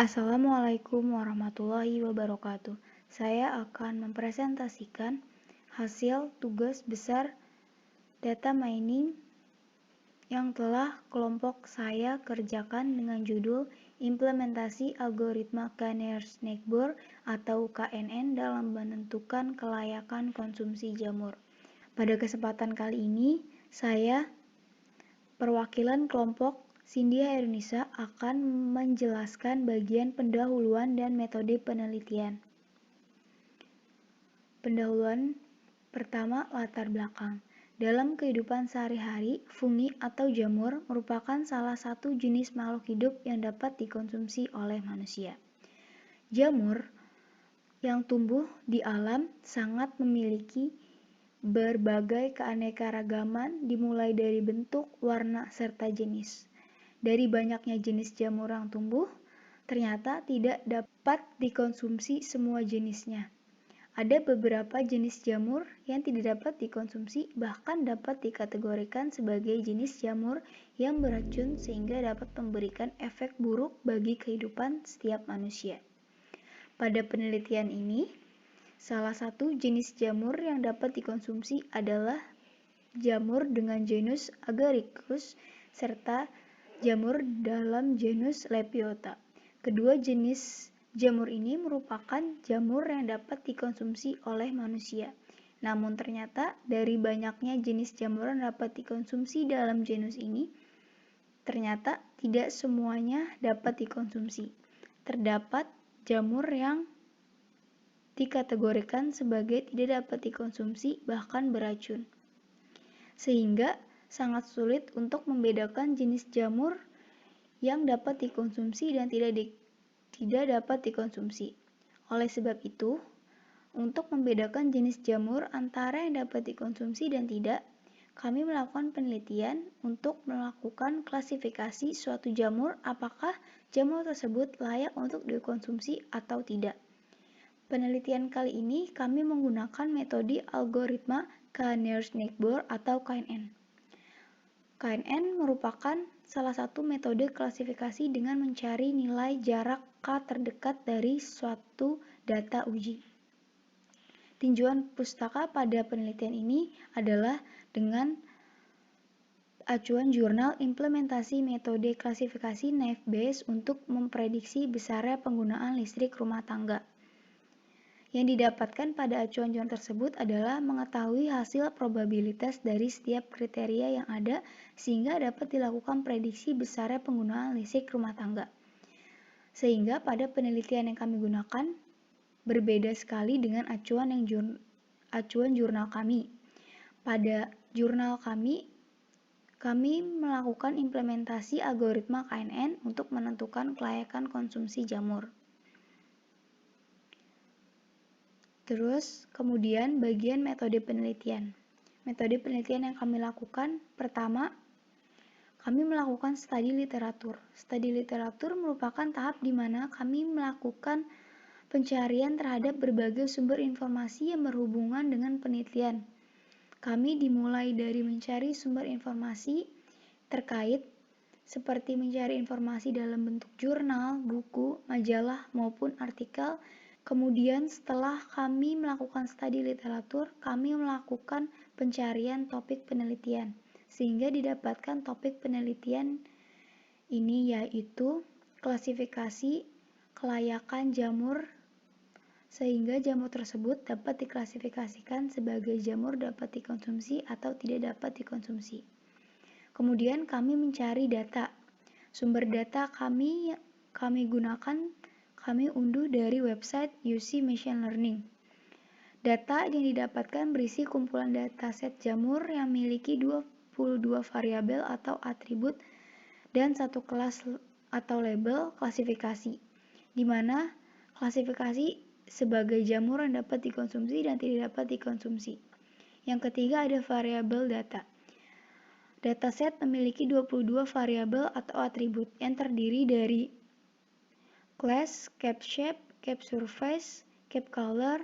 Assalamualaikum warahmatullahi wabarakatuh. Saya akan mempresentasikan hasil tugas besar data mining yang telah kelompok saya kerjakan dengan judul Implementasi Algoritma Knaer-Snackbor atau KNN dalam menentukan kelayakan konsumsi jamur. Pada kesempatan kali ini, saya perwakilan kelompok Cynthia Ernisa akan menjelaskan bagian pendahuluan dan metode penelitian. Pendahuluan pertama, latar belakang. Dalam kehidupan sehari-hari, fungi atau jamur merupakan salah satu jenis makhluk hidup yang dapat dikonsumsi oleh manusia. Jamur yang tumbuh di alam sangat memiliki berbagai keanekaragaman dimulai dari bentuk, warna, serta jenis. Dari banyaknya jenis jamur yang tumbuh, ternyata tidak dapat dikonsumsi semua jenisnya. Ada beberapa jenis jamur yang tidak dapat dikonsumsi, bahkan dapat dikategorikan sebagai jenis jamur yang beracun sehingga dapat memberikan efek buruk bagi kehidupan setiap manusia. Pada penelitian ini, salah satu jenis jamur yang dapat dikonsumsi adalah jamur dengan genus Agaricus serta jamur dalam genus Lepiota. Kedua jenis jamur ini merupakan jamur yang dapat dikonsumsi oleh manusia. Namun ternyata dari banyaknya jenis jamur yang dapat dikonsumsi dalam genus ini, ternyata tidak semuanya dapat dikonsumsi. Terdapat jamur yang dikategorikan sebagai tidak dapat dikonsumsi, bahkan beracun. Sehingga sangat sulit untuk membedakan jenis jamur yang dapat dikonsumsi dan tidak dapat dikonsumsi. Oleh sebab itu, untuk membedakan jenis jamur antara yang dapat dikonsumsi dan tidak, kami melakukan penelitian untuk melakukan klasifikasi suatu jamur apakah jamur tersebut layak untuk dikonsumsi atau tidak. Penelitian kali ini kami menggunakan metode algoritma Knaer-Snackbor atau KNN. KNN merupakan salah satu metode klasifikasi dengan mencari nilai jarak K terdekat dari suatu data uji. Tinjauan pustaka pada penelitian ini adalah dengan acuan jurnal implementasi metode klasifikasi Naive-Bayes untuk memprediksi besarnya penggunaan listrik rumah tangga. Yang didapatkan pada acuan jurnal tersebut adalah mengetahui hasil probabilitas dari setiap kriteria yang ada sehingga dapat dilakukan prediksi besarnya penggunaan listrik rumah tangga. Sehingga pada penelitian yang kami gunakan berbeda sekali dengan acuan jurnal kami. Pada jurnal kami melakukan implementasi algoritma KNN untuk menentukan kelayakan konsumsi jamur. Terus, kemudian bagian metode penelitian. Metode penelitian yang kami lakukan, pertama, kami melakukan studi literatur. Studi literatur merupakan tahap di mana kami melakukan pencarian terhadap berbagai sumber informasi yang berhubungan dengan penelitian. Kami dimulai dari mencari sumber informasi terkait, seperti mencari informasi dalam bentuk jurnal, buku, majalah, maupun artikel. Kemudian setelah kami melakukan studi literatur, kami melakukan pencarian topik penelitian, sehingga didapatkan topik penelitian ini yaitu klasifikasi kelayakan jamur, sehingga jamur tersebut dapat diklasifikasikan sebagai jamur dapat dikonsumsi atau tidak dapat dikonsumsi. Kemudian kami mencari data. Sumber data kami gunakan, kami unduh dari website UC Machine Learning. Data yang didapatkan berisi kumpulan dataset jamur yang memiliki 22 variabel atau atribut dan satu kelas atau label klasifikasi, di mana klasifikasi sebagai jamur yang dapat dikonsumsi dan tidak dapat dikonsumsi. Yang ketiga ada variabel data. Dataset memiliki 22 variabel atau atribut yang terdiri dari class, cap shape, cap surface, cap color,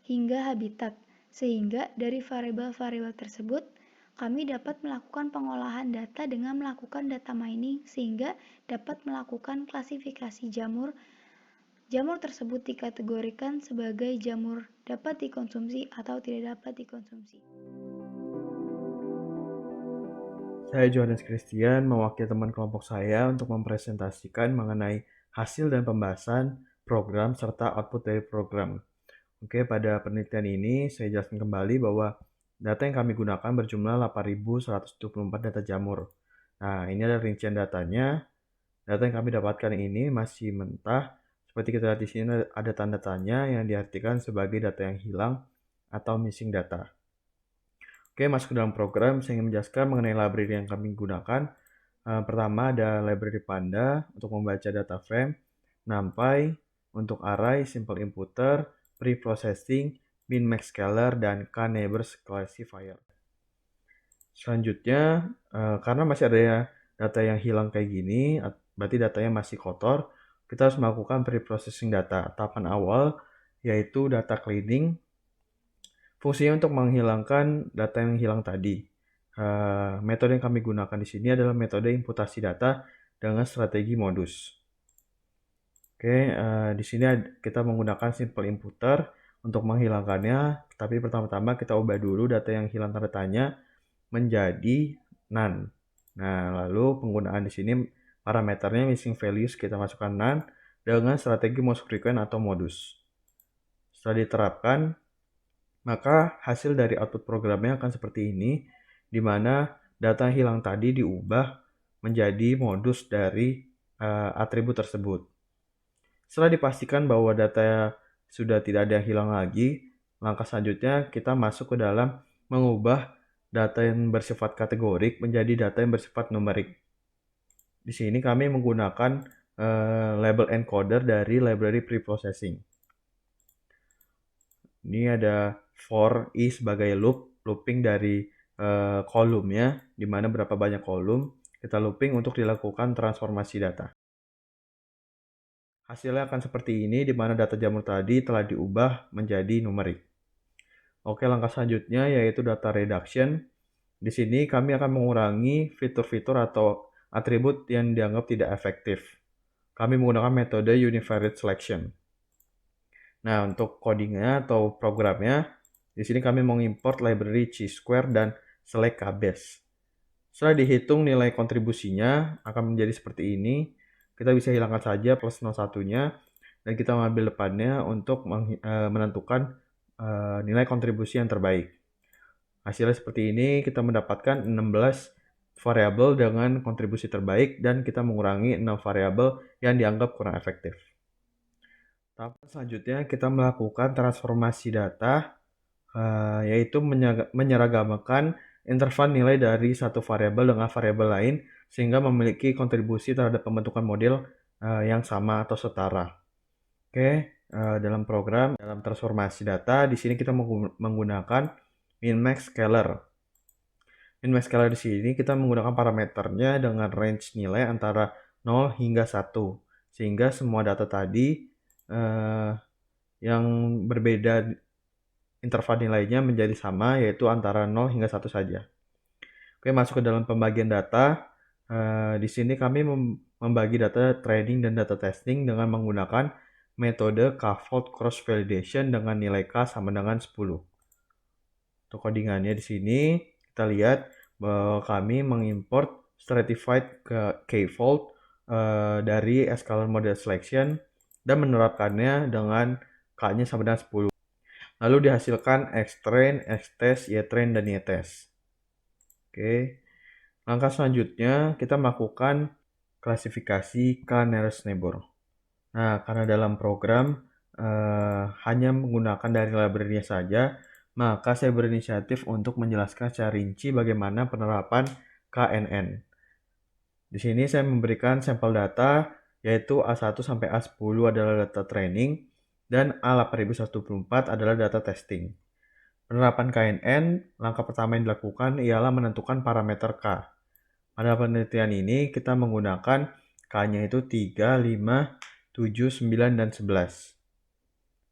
hingga habitat. Sehingga dari variabel-variabel tersebut, kami dapat melakukan pengolahan data dengan melakukan data mining sehingga dapat melakukan klasifikasi jamur Jamur tersebut dikategorikan sebagai jamur dapat dikonsumsi atau tidak dapat dikonsumsi. Saya Johannes Christian, mewakili teman kelompok saya untuk mempresentasikan mengenai hasil dan pembahasan program serta output dari program. Oke, pada penelitian ini saya jelaskan kembali bahwa data yang kami gunakan berjumlah 8.124 data jamur. Nah, ini adalah rincian datanya. Data yang kami dapatkan ini masih mentah. Seperti kita lihat di sini ada tanda tanya yang diartikan sebagai data yang hilang atau missing data. Oke, masuk ke dalam program, saya ingin menjelaskan mengenai library yang kami gunakan. Pertama ada library Panda untuk membaca data frame, NumPy untuk array, simple inputter, pre-processing, min-max scaler, dan k-neighbors classifier. Selanjutnya, karena masih ada data yang hilang kayak gini, berarti datanya masih kotor, kita harus melakukan pre-processing data. Tahapan awal yaitu data cleaning. Fungsinya untuk menghilangkan data yang hilang tadi. Metode yang kami gunakan di sini adalah metode imputasi data dengan strategi modus. Oke, di sini kita menggunakan simple inputter untuk menghilangkannya, tapi pertama-tama kita ubah dulu data yang hilang tanda tanya menjadi none. Nah, lalu penggunaan di sini parameternya missing values kita masukkan none dengan strategi most frequent atau modus. Setelah diterapkan, maka hasil dari output programnya akan seperti ini, di mana data yang hilang tadi diubah menjadi modus dari atribut tersebut. Setelah dipastikan bahwa data sudah tidak ada yang hilang lagi, langkah selanjutnya kita masuk ke dalam mengubah data yang bersifat kategorik menjadi data yang bersifat numerik. Di sini kami menggunakan label encoder dari library preprocessing. Ini ada for i sebagai looping dari kolumnya, di mana berapa banyak kolom, kita looping untuk dilakukan transformasi data. Hasilnya akan seperti ini, di mana data jamur tadi telah diubah menjadi numerik. Oke, langkah selanjutnya yaitu data reduction. Di sini kami akan mengurangi fitur-fitur atau atribut yang dianggap tidak efektif. Kami menggunakan metode univariate selection. Nah, untuk codingnya atau programnya, di sini kami mengimport library chi-square dan select kbase. Setelah dihitung nilai kontribusinya akan menjadi seperti ini. Kita bisa hilangkan saja plus 01-nya dan kita mengambil depannya untuk menentukan nilai kontribusi yang terbaik. Hasilnya seperti ini, kita mendapatkan 16 variabel dengan kontribusi terbaik dan kita mengurangi 6 variabel yang dianggap kurang efektif. Tahap selanjutnya kita melakukan transformasi data, yaitu menyeragamkan interval nilai dari satu variabel dengan variabel lain sehingga memiliki kontribusi terhadap pembentukan model yang sama atau setara. Oke, dalam transformasi data di sini kita menggunakan min-max scaler. Min-max scaler di sini kita menggunakan parameternya dengan range nilai antara 0 hingga 1 sehingga semua data tadi yang berbeda interval nilainya menjadi sama, yaitu antara 0 hingga 1 saja. Oke, masuk ke dalam pembagian data. Di sini kami membagi data training dan data testing dengan menggunakan metode k-fold cross validation dengan nilai k sama dengan 10. Untuk codingannya di sini kita lihat bahwa kami mengimport stratified k-fold dari scalar model selection dan menerapkannya dengan k-nya sama dengan 10. Lalu dihasilkan xtrain, xtest, ytrain, dan ytest. Oke. Langkah selanjutnya kita melakukan klasifikasi k-nearest neighbor. Nah, karena dalam program hanya menggunakan dari library-nya saja, maka saya berinisiatif untuk menjelaskan secara rinci bagaimana penerapan KNN. Di sini saya memberikan sampel data yaitu A1 sampai A10 adalah data training dan A8124 adalah data testing. Penerapan KNN, langkah pertama yang dilakukan ialah menentukan parameter K. Pada penelitian ini kita menggunakan K-nya itu 3, 5, 7, 9, dan 11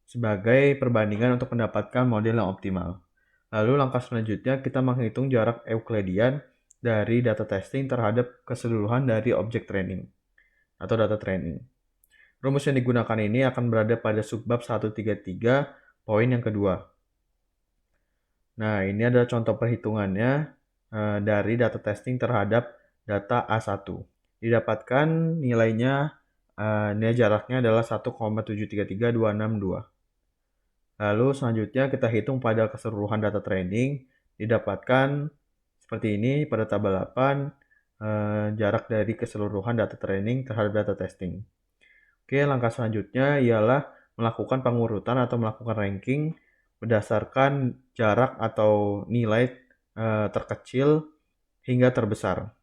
sebagai perbandingan untuk mendapatkan model yang optimal. Lalu langkah selanjutnya kita menghitung jarak Euclidean dari data testing terhadap keseluruhan dari objek training atau data training. Rumus yang digunakan ini akan berada pada subbab 133, poin yang kedua. Nah, ini adalah contoh perhitungannya dari data testing terhadap data A1. Didapatkan nilainya, nilai jaraknya adalah 1,733262. Lalu selanjutnya kita hitung pada keseluruhan data training, didapatkan seperti ini pada tabel 8, jarak dari keseluruhan data training terhadap data testing. Oke, langkah selanjutnya ialah melakukan pengurutan atau melakukan ranking berdasarkan jarak atau nilai terkecil hingga terbesar.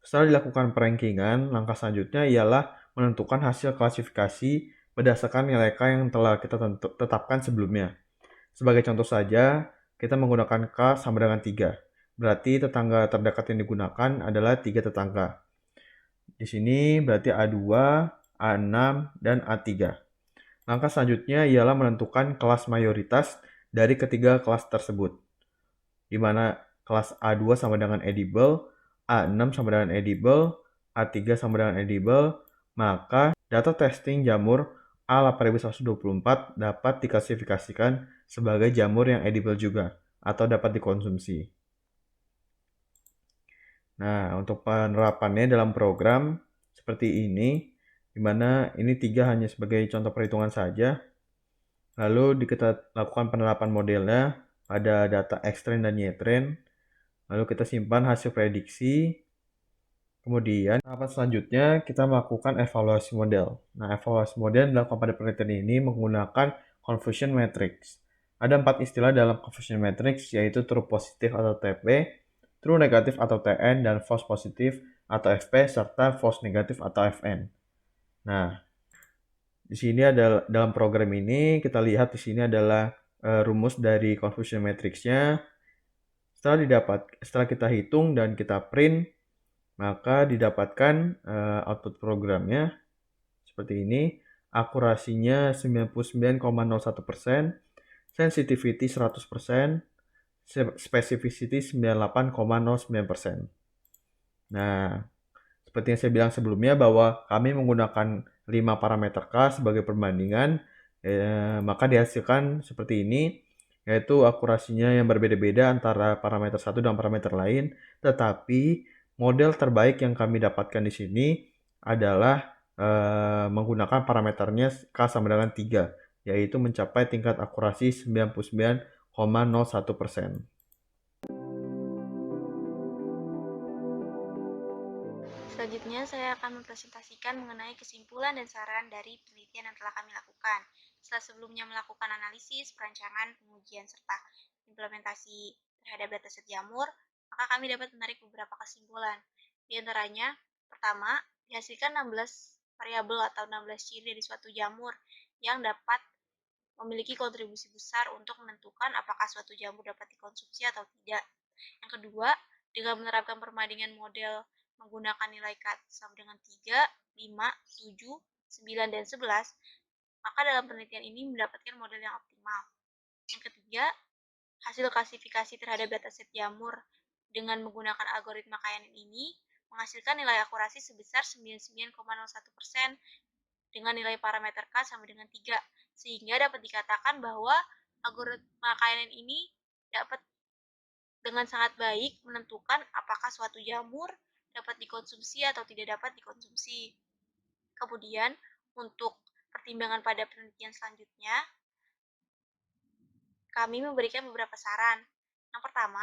Setelah dilakukan perankingan, langkah selanjutnya ialah menentukan hasil klasifikasi berdasarkan nilai K yang telah kita tetapkan sebelumnya. Sebagai contoh saja, kita menggunakan K sama dengan 3. Berarti tetangga terdekat yang digunakan adalah 3 tetangga. Di sini berarti A2, A6, dan A3. Langkah selanjutnya ialah menentukan kelas mayoritas dari ketiga kelas tersebut, di mana kelas A2 sama dengan edible, A6 sama dengan edible, A3 sama dengan edible, maka data testing jamur A8124 dapat diklasifikasikan sebagai jamur yang edible juga, atau dapat dikonsumsi. Nah, untuk penerapannya dalam program seperti ini, di mana ini 3 hanya sebagai contoh perhitungan saja. Lalu kita lakukan penerapan modelnya pada data X-train dan Y-train. Lalu kita simpan hasil prediksi. Kemudian tahapan selanjutnya kita melakukan evaluasi model. Nah, evaluasi model dilakukan pada penelitian ini menggunakan confusion matrix. Ada 4 istilah dalam confusion matrix, yaitu true positif atau TP, true negatif atau TN, dan false positif atau FP, serta false negatif atau FN. Nah, di sini ada dalam program ini kita lihat di sini adalah rumus dari confusion matrix-nya. Setelah kita hitung dan kita print, maka didapatkan output programnya seperti ini. Akurasinya 99,01%, sensitivity 100%, specificity 98,09%. Nah, seperti yang saya bilang sebelumnya bahwa kami menggunakan 5 parameter K sebagai perbandingan, maka dihasilkan seperti ini, yaitu akurasinya yang berbeda-beda antara parameter satu dan parameter lain, tetapi model terbaik yang kami dapatkan di sini adalah menggunakan parameternya K sama dengan 3, yaitu mencapai tingkat akurasi 99,01%. Selanjutnya, saya akan mempresentasikan mengenai kesimpulan dan saran dari penelitian yang telah kami lakukan. Setelah sebelumnya melakukan analisis, perancangan, pengujian, serta implementasi terhadap dataset jamur, maka kami dapat menarik beberapa kesimpulan. Di antaranya, pertama, dihasilkan 16 variabel atau 16 ciri dari suatu jamur yang dapat memiliki kontribusi besar untuk menentukan apakah suatu jamur dapat dikonsumsi atau tidak. Yang kedua, dengan menerapkan perbandingan model menggunakan nilai K sama dengan 3, 5, 7, 9, dan 11, maka dalam penelitian ini mendapatkan model yang optimal. Yang ketiga, hasil klasifikasi terhadap dataset jamur dengan menggunakan algoritma KNN ini menghasilkan nilai akurasi sebesar 99,01% dengan nilai parameter K sama dengan 3, sehingga dapat dikatakan bahwa algoritma KNN ini dapat dengan sangat baik menentukan apakah suatu jamur dapat dikonsumsi atau tidak dapat dikonsumsi. Kemudian, untuk pertimbangan pada penelitian selanjutnya, kami memberikan beberapa saran. Yang pertama,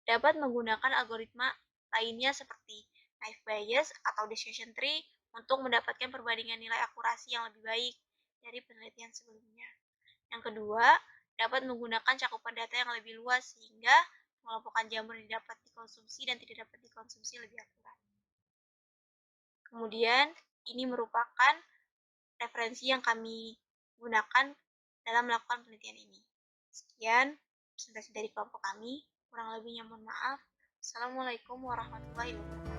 dapat menggunakan algoritma lainnya seperti naive Bayes atau decision tree untuk mendapatkan perbandingan nilai akurasi yang lebih baik dari penelitian sebelumnya. Yang kedua, dapat menggunakan cakupan data yang lebih luas sehingga pengelompokan jamur yang dapat dikonsumsi dan tidak dapat dikonsumsi lebih akurat. Kemudian, ini merupakan referensi yang kami gunakan dalam melakukan penelitian ini. Sekian presentasi dari kelompok kami. Kurang lebihnya mohon maaf. Assalamualaikum warahmatullahi wabarakatuh.